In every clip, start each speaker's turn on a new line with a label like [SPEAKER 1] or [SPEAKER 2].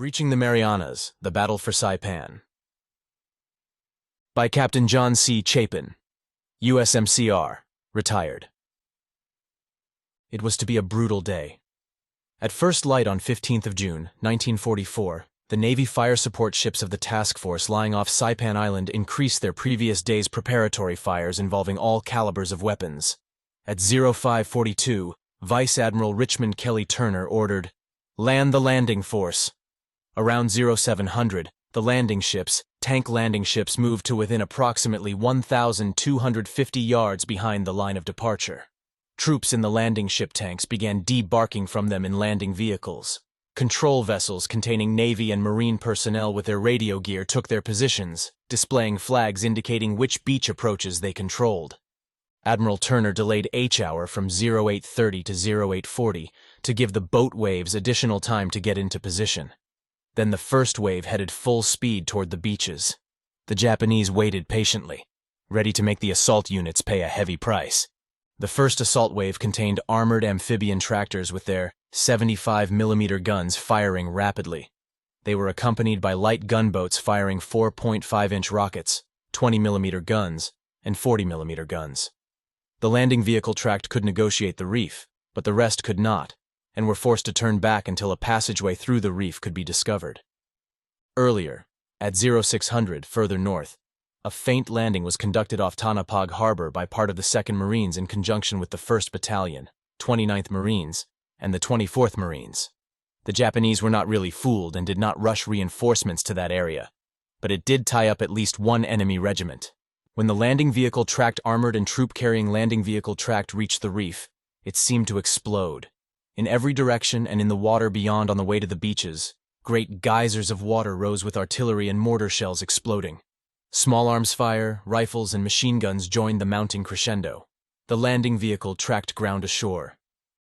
[SPEAKER 1] Breaching the Marianas, The Battle for Saipan. By Captain John C. Chapin, USMCR, retired. It was to be a brutal day. At first light on 15th of June, 1944, the Navy fire support ships of the task force lying off Saipan Island increased their previous day's preparatory fires involving all calibers of weapons. At 0542, Vice Admiral Richmond Kelly Turner ordered, "Land the landing force." Around 0700, the landing ships, tank landing ships, moved to within approximately 1,250 yards behind the line of departure. Troops in the landing ship tanks began debarking from them in landing vehicles. Control vessels containing Navy and Marine personnel with their radio gear took their positions, displaying flags indicating which beach approaches they controlled. Admiral Turner delayed H-hour from 0830 to 0840 to give the boat waves additional time to get into position. Then the first wave headed full speed toward the beaches. The Japanese waited patiently, ready to make the assault units pay a heavy price. The first assault wave contained armored amphibian tractors with their 75mm guns firing rapidly. They were accompanied by light gunboats firing 4.5-inch rockets, 20mm guns, and 40mm guns. The landing vehicle tract could negotiate the reef, but the rest could not, and were forced to turn back until a passageway through the reef could be discovered. Earlier, at 0600 further north, a feint landing was conducted off Tanapag Harbor by part of the 2nd Marines in conjunction with the 1st Battalion, 29th Marines, and the 24th Marines. The Japanese were not really fooled and did not rush reinforcements to that area, but it did tie up at least one enemy regiment. When the landing vehicle tract armored and troop-carrying landing vehicle tract reached the reef, it seemed to explode. In every direction and in the water beyond on the way to the beaches, great geysers of water rose with artillery and mortar shells exploding. Small arms fire, rifles, and machine guns joined the mounting crescendo. The landing vehicle tracked ground ashore.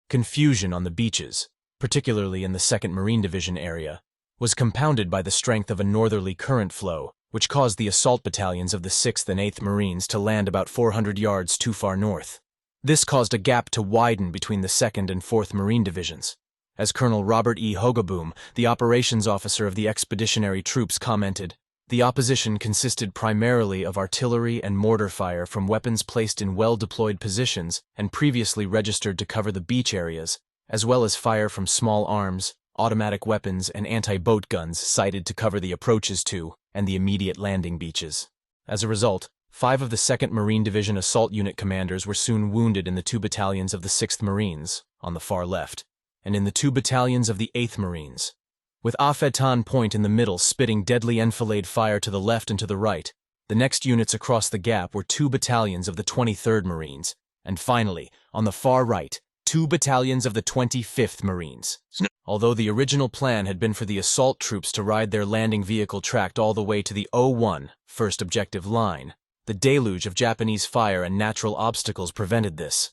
[SPEAKER 1] Confusion on the beaches, particularly in the 2nd Marine Division area, was compounded by the strength of a northerly current flow, which caused the assault battalions of the 6th and 8th Marines to land about 400 yards too far north. This caused a gap to widen between the 2nd and 4th Marine Divisions. As Colonel Robert E. Hogaboom, the operations officer of the expeditionary troops, commented, "The opposition consisted primarily of artillery and mortar fire from weapons placed in well-deployed positions and previously registered to cover the beach areas, as well as fire from small arms, automatic weapons, and anti-boat guns sighted to cover the approaches to and the immediate landing beaches." As a result, 5 of the 2nd Marine Division assault unit commanders were soon wounded in the 2 battalions of the 6th Marines, on the far left, and in the 2 battalions of the 8th Marines. With Afetan Point in the middle spitting deadly enfilade fire to the left and to the right, the next units across the gap were 2 battalions of the 23rd Marines, and finally, on the far right, 2 battalions of the 25th Marines. Although the original plan had been for the assault troops to ride their landing vehicle tract all the way to the 01 first objective line, the deluge of Japanese fire and natural obstacles prevented this.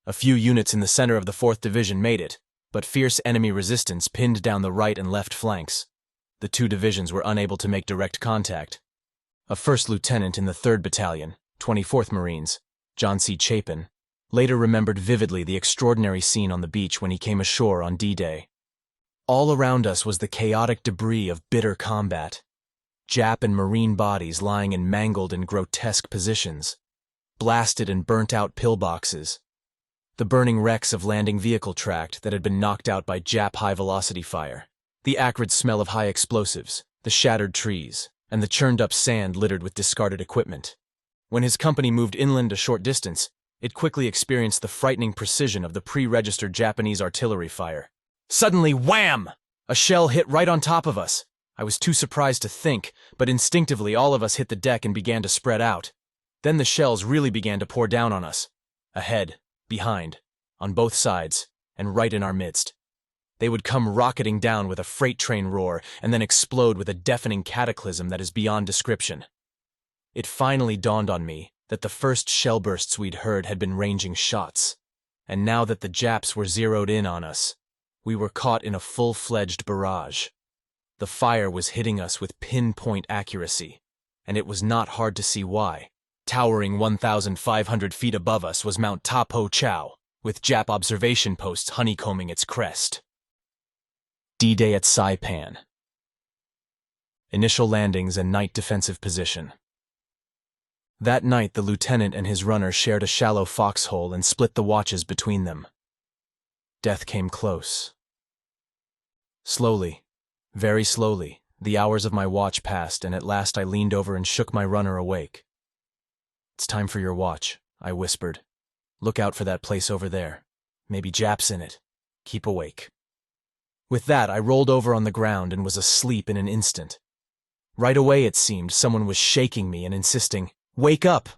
[SPEAKER 1] A few units in the center of the 4th Division made it, but fierce enemy resistance pinned down the right and left flanks. The 2 divisions were unable to make direct contact. A first lieutenant in the 3rd Battalion, 24th Marines, John C. Chapin, later remembered vividly the extraordinary scene on the beach when he came ashore on D-Day. All around us was the chaotic debris of bitter combat. Jap and Marine bodies lying in mangled and grotesque positions, blasted and burnt-out pillboxes, the burning wrecks of landing vehicle tract that had been knocked out by Jap high-velocity fire, the acrid smell of high explosives, the shattered trees, and the churned-up sand littered with discarded equipment. When his company moved inland a short distance, it quickly experienced the frightening precision of the pre-registered Japanese artillery fire. Suddenly, wham! A shell hit right on top of us. I was too surprised to think, but instinctively all of us hit the deck and began to spread out. Then the shells really began to pour down on us. Ahead, behind, on both sides, and right in our midst. They would come rocketing down with a freight train roar and then explode with a deafening cataclysm that is beyond description. It finally dawned on me that the first shell bursts we'd heard had been ranging shots, and now that the Japs were zeroed in on us, we were caught in a full-fledged barrage. The fire was hitting us with pinpoint accuracy, and it was not hard to see why. Towering 1,500 feet above us was Mount Ta Po Chau, with Jap observation posts honeycombing its crest. D-Day at Saipan. Initial landings and night defensive position. That night, the lieutenant and his runner shared a shallow foxhole and split the watches between them. Death came close. Slowly, very slowly, the hours of my watch passed, and at last I leaned over and shook my runner awake. "It's time for your watch," I whispered. "Look out for that place over there. Maybe Japs in it. Keep awake." With that, I rolled over on the ground and was asleep in an instant. Right away, it seemed, someone was shaking me and insisting, "Wake up!"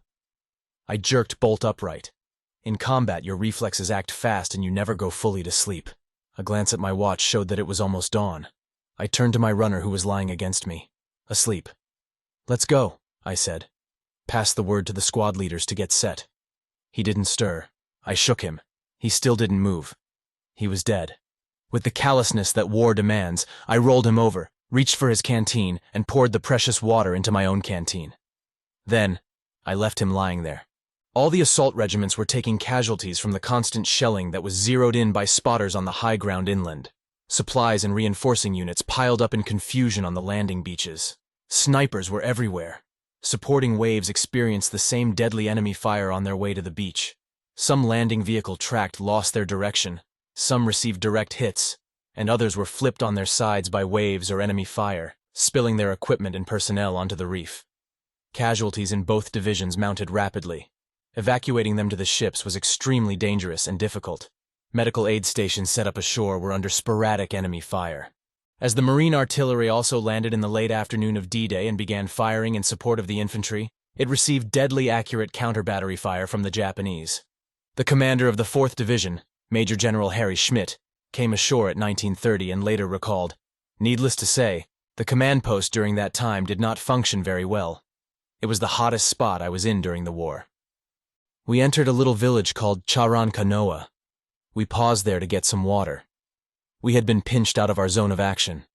[SPEAKER 1] I jerked bolt upright. In combat, your reflexes act fast and you never go fully to sleep. A glance at my watch showed that it was almost dawn. I turned to my runner who was lying against me, asleep. "Let's go," I said. Passed the word to the squad leaders to get set. He didn't stir. I shook him. He still didn't move. He was dead. With the callousness that war demands, I rolled him over, reached for his canteen, and poured the precious water into my own canteen. Then, I left him lying there. All the assault regiments were taking casualties from the constant shelling that was zeroed in by spotters on the high ground inland. Supplies and reinforcing units piled up in confusion on the landing beaches. Snipers were everywhere. Supporting waves experienced the same deadly enemy fire on their way to the beach. Some landing vehicle tracked lost their direction, some received direct hits, and others were flipped on their sides by waves or enemy fire, spilling their equipment and personnel onto the reef. Casualties in both divisions mounted rapidly. Evacuating them to the ships was extremely dangerous and difficult. Medical aid stations set up ashore were under sporadic enemy fire. As the Marine artillery also landed in the late afternoon of D-Day and began firing in support of the infantry, it received deadly accurate counter-battery fire from the Japanese. The commander of the 4th Division, Major General Harry Schmidt, came ashore at 1930 and later recalled, "Needless to say, the command post during that time did not function very well. It was the hottest spot I was in during the war." We entered a little village called Charankanoa. We paused there to get some water. We had been pinched out of our zone of action.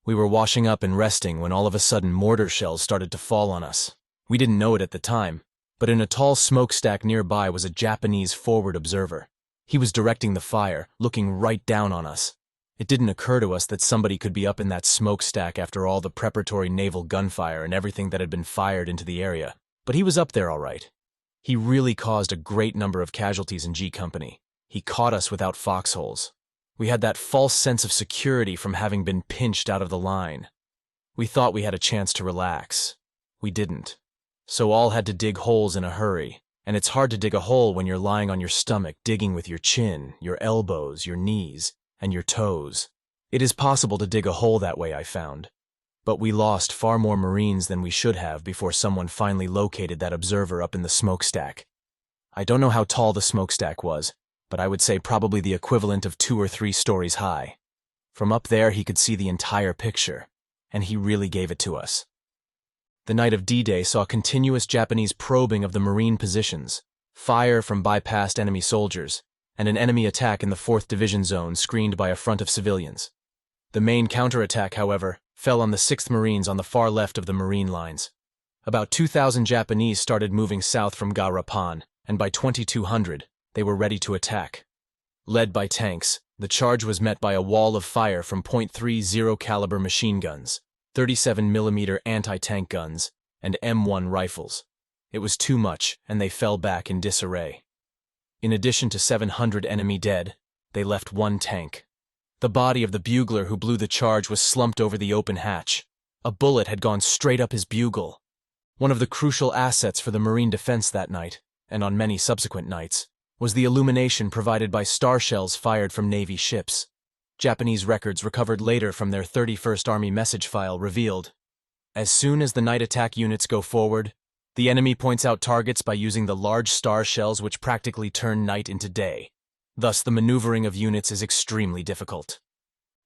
[SPEAKER 1] We were washing up and resting when all of a sudden mortar shells started to fall on us. We didn't know it at the time, but in a tall smokestack nearby was a Japanese forward observer. He was directing the fire, looking right down on us. It didn't occur to us that somebody could be up in that smokestack after all the preparatory naval gunfire and everything that had been fired into the area. But he was up there all right. He really caused a great number of casualties in G Company. He caught us without foxholes. We had that false sense of security from having been pinched out of the line. We thought we had a chance to relax. We didn't. So all had to dig holes in a hurry, and it's hard to dig a hole when you're lying on your stomach, digging with your chin, your elbows, your knees, and your toes. It is possible to dig a hole that way, I found. But we lost far more Marines than we should have before someone finally located that observer up in the smokestack. I don't know how tall the smokestack was, but I would say probably the equivalent of 2 or 3 stories high. From up there he could see the entire picture, and he really gave it to us. The night of D-Day saw continuous Japanese probing of the Marine positions, fire from bypassed enemy soldiers, and an enemy attack in the 4th Division zone screened by a front of civilians. The main counterattack, however, fell on the 6th Marines on the far left of the Marine lines. About 2,000 Japanese started moving south from Garapan, and by 2200, they were ready to attack. Led by tanks, the charge was met by a wall of fire from .30 caliber machine guns, 37mm anti-tank guns, and M1 rifles. It was too much, and they fell back in disarray. In addition to 700 enemy dead, they left 1 tank. The body of the bugler who blew the charge was slumped over the open hatch. A bullet had gone straight up his bugle. One of the crucial assets for the Marine defense that night, and on many subsequent nights, was the illumination provided by star shells fired from Navy ships. Japanese records recovered later from their 31st Army message file revealed, "As soon as the night attack units go forward, the enemy points out targets by using the large star shells which practically turn night into day. Thus the maneuvering of units is extremely difficult."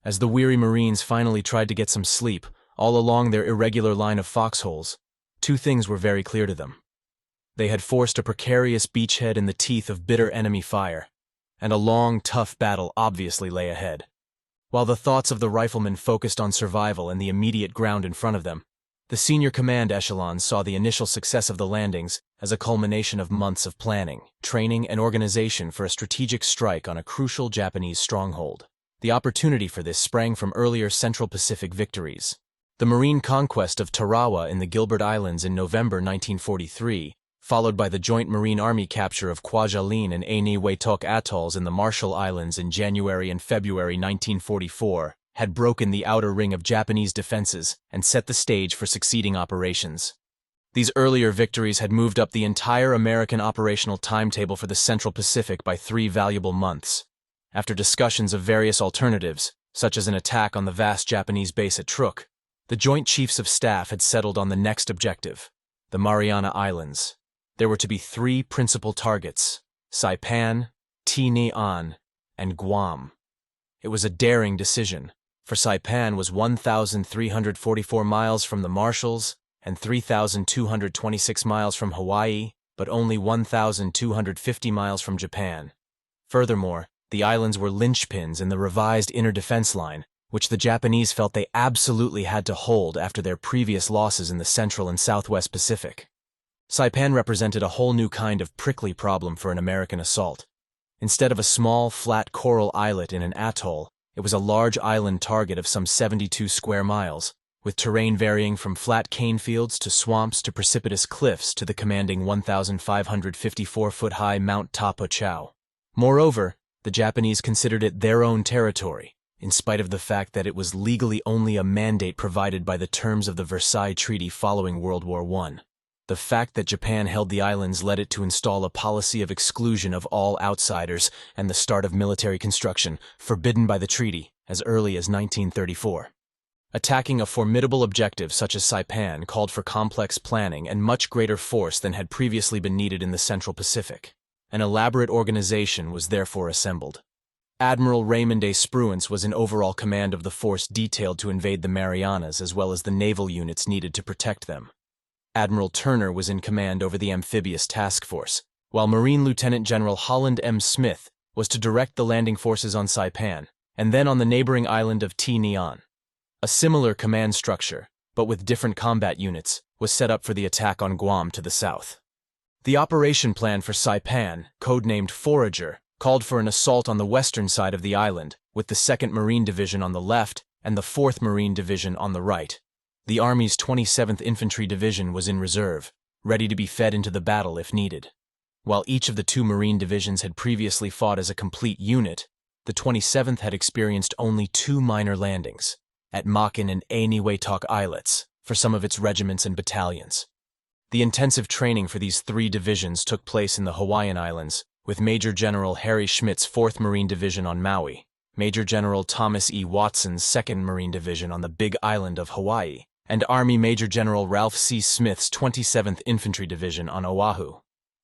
[SPEAKER 1] As the weary Marines finally tried to get some sleep, all along their irregular line of foxholes, 2 things were very clear to them. They had forced a precarious beachhead in the teeth of bitter enemy fire, and a long, tough battle obviously lay ahead. While the thoughts of the riflemen focused on survival and the immediate ground in front of them, the senior command echelons saw the initial success of the landings as a culmination of months of planning, training, and organization for a strategic strike on a crucial Japanese stronghold. The opportunity for this sprang from earlier Central Pacific victories. The marine conquest of Tarawa in the Gilbert Islands in November 1943, followed by the joint Marine Army capture of Kwajalein and Eni-Waitok atolls in the Marshall Islands in January and February 1944, had broken the outer ring of Japanese defenses and set the stage for succeeding operations. These earlier victories had moved up the entire American operational timetable for the Central Pacific by 3 valuable months. After discussions of various alternatives, such as an attack on the vast Japanese base at Truk, the Joint Chiefs of Staff had settled on the next objective, the Mariana Islands. There were to be 3 principal targets: Saipan, Tinian, and Guam. It was a daring decision, for Saipan was 1,344 miles from the Marshalls and 3,226 miles from Hawaii, but only 1,250 miles from Japan. Furthermore, the islands were linchpins in the revised inner defense line, which the Japanese felt they absolutely had to hold after their previous losses in the Central and Southwest Pacific. Saipan represented a whole new kind of prickly problem for an American assault. Instead of a small, flat coral islet in an atoll, it was a large island target of some 72 square miles, with terrain varying from flat cane fields to swamps to precipitous cliffs to the commanding 1,554-foot-high Mount Tapo Chau. Moreover, the Japanese considered it their own territory, in spite of the fact that it was legally only a mandate provided by the terms of the Versailles Treaty following World War I. The fact that Japan held the islands led it to install a policy of exclusion of all outsiders and the start of military construction, forbidden by the treaty, as early as 1934. Attacking a formidable objective such as Saipan called for complex planning and much greater force than had previously been needed in the Central Pacific. An elaborate organization was therefore assembled. Admiral Raymond A. Spruance was in overall command of the force detailed to invade the Marianas as well as the naval units needed to protect them. Admiral Turner was in command over the amphibious task force, while Marine Lieutenant General Holland M. Smith was to direct the landing forces on Saipan and then on the neighboring island of Tinian. A similar command structure, but with different combat units, was set up for the attack on Guam to the south. The operation plan for Saipan, codenamed Forager, called for an assault on the western side of the island, with the 2nd Marine Division on the left and the 4th Marine Division on the right. The Army's 27th Infantry Division was in reserve, ready to be fed into the battle if needed. While each of the 2 Marine divisions had previously fought as a complete unit, the 27th had experienced only 2 minor landings, at Makin and Eni-Waitok islets, for some of its regiments and battalions. The intensive training for these 3 divisions took place in the Hawaiian Islands, with Major General Harry Schmidt's 4th Marine Division on Maui, Major General Thomas E. Watson's 2nd Marine Division on the Big Island of Hawaii, and Army Major General Ralph C. Smith's 27th Infantry Division on Oahu.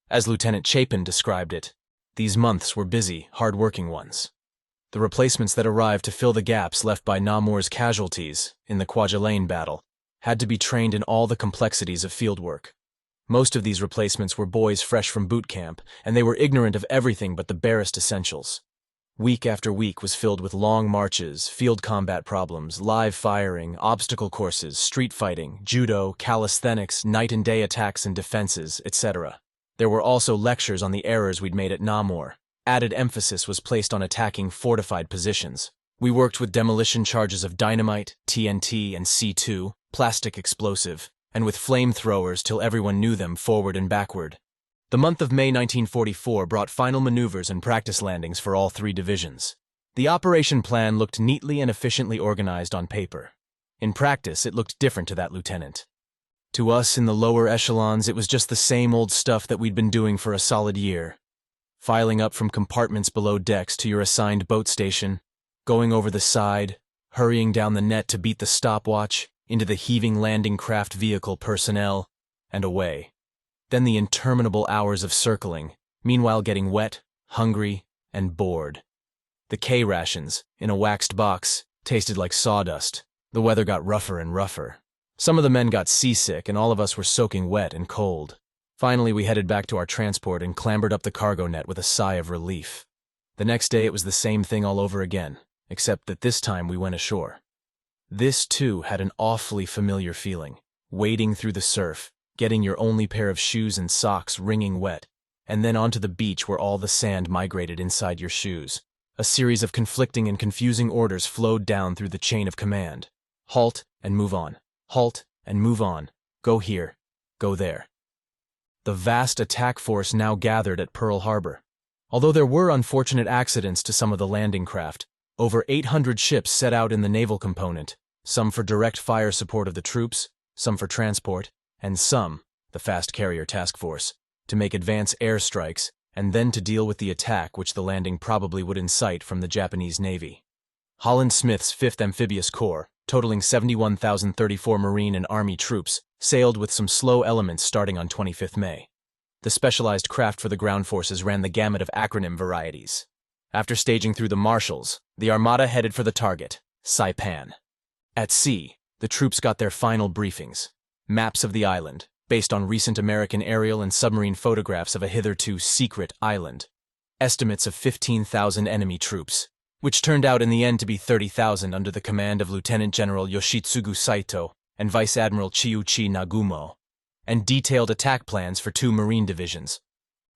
[SPEAKER 1] As Lieutenant Chapin described it, these months were busy, hard-working ones. The replacements that arrived to fill the gaps left by Namor's casualties in the Kwajalein battle had to be trained in all the complexities of field work. Most of these replacements were boys fresh from boot camp, and they were ignorant of everything but the barest essentials. Week after week was filled with long marches, field combat problems, live firing, obstacle courses, street fighting, judo, calisthenics, night and day attacks and defenses, etc. There were also lectures on the errors we'd made at Namor. Added emphasis was placed on attacking fortified positions. We worked with demolition charges of dynamite, TNT, and C2, plastic explosive, and with flamethrowers till everyone knew them forward and backward. The month of May 1944 brought final maneuvers and practice landings for all 3 divisions. The operation plan looked neatly and efficiently organized on paper. In practice, it looked different to that lieutenant. To us in the lower echelons, it was just the same old stuff that we'd been doing for a solid year. Filing up from compartments below decks to your assigned boat station, going over the side, hurrying down the net to beat the stopwatch, into the heaving landing craft vehicle personnel, and away. Then the interminable hours of circling, meanwhile getting wet, hungry, and bored. The K-rations, in a waxed box, tasted like sawdust. The weather got rougher and rougher. Some of the men got seasick, and all of us were soaking wet and cold. Finally, we headed back to our transport and clambered up the cargo net with a sigh of relief. The next day it was the same thing all over again, except that this time we went ashore. This, too, had an awfully familiar feeling, wading through the surf, getting your only pair of shoes and socks wringing wet, and then onto the beach where all the sand migrated inside your shoes. A series of conflicting and confusing orders flowed down through the chain of command. Halt and move on. halt, and move on, go here, go there. The vast attack force now gathered at Pearl Harbor. Although there were unfortunate accidents to some of the landing craft, over 800 ships set out in the naval component, some for direct fire support of the troops, some for transport, and some, the Fast Carrier Task Force, to make advance airstrikes and then to deal with the attack which the landing probably would incite from the Japanese Navy. Holland Smith's 5th Amphibious Corps, totaling 71,034 Marine and Army troops, sailed with some slow elements starting on 25th May. The specialized craft for the ground forces ran the gamut of acronym varieties. After staging through the marshals, the Armada headed for the target, Saipan. At sea, the troops got their final briefings, maps of the island, based on recent American aerial and submarine photographs of a hitherto secret island, estimates of 15,000 enemy troops, which turned out in the end to be 30,000 under the command of Lieutenant General Yoshitsugu Saito and Vice Admiral Chiuchi Nagumo, and detailed attack plans for 2 Marine divisions.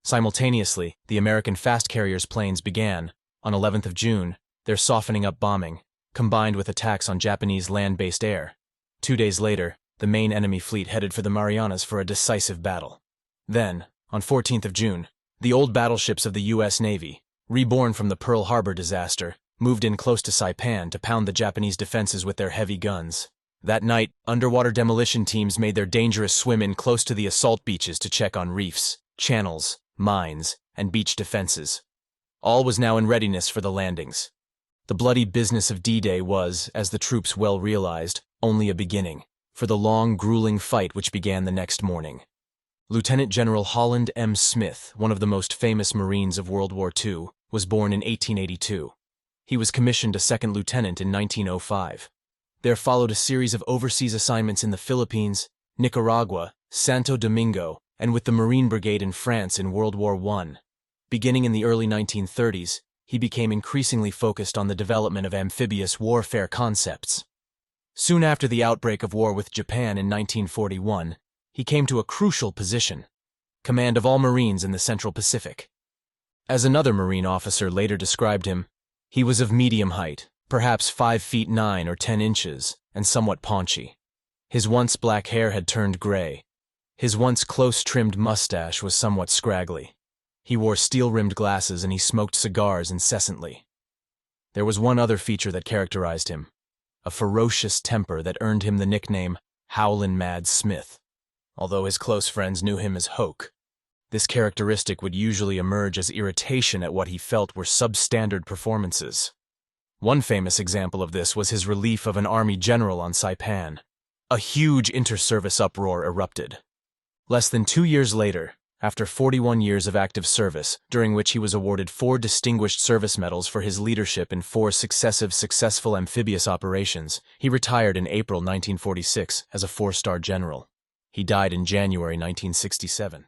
[SPEAKER 1] Simultaneously, the American fast carriers' planes began, on 11th of June, their softening up bombing, combined with attacks on Japanese land-based air. 2 days later, the main enemy fleet headed for the Marianas for a decisive battle. Then, on 14th of June, the old battleships of the U.S. Navy, reborn from the Pearl Harbor disaster, moved in close to Saipan to pound the Japanese defenses with their heavy guns. That night, underwater demolition teams made their dangerous swim in close to the assault beaches to check on reefs, channels, mines, and beach defenses. All was now in readiness for the landings. The bloody business of D-Day was, as the troops well realized, only a beginning for the long, grueling fight which began the next morning. Lieutenant General Holland M. Smith, one of the most famous Marines of World War II, was born in 1882. He was commissioned a second lieutenant in 1905. There followed a series of overseas assignments in the Philippines, Nicaragua, Santo Domingo, and with the Marine Brigade in France in World War I. Beginning in the early 1930s, he became increasingly focused on the development of amphibious warfare concepts. Soon after the outbreak of war with Japan in 1941, he came to a crucial position, command of all Marines in the Central Pacific. As another Marine officer later described him, he was of medium height, perhaps 5 feet 9 or 10 inches, and somewhat paunchy. His once black hair had turned gray. His once close-trimmed mustache was somewhat scraggly. He wore steel-rimmed glasses and he smoked cigars incessantly. There was one other feature that characterized him, a ferocious temper that earned him the nickname Howlin' Mad Smith, although his close friends knew him as Hoke. This characteristic would usually emerge as irritation at what he felt were substandard performances. One famous example of this was his relief of an army general on Saipan. A huge inter-service uproar erupted. Less than 2 years later, after 41 years of active service, during which he was awarded 4 Distinguished Service Medals for his leadership in 4 successive successful amphibious operations, he retired in April 1946 as a 4-star general. He died in January 1967.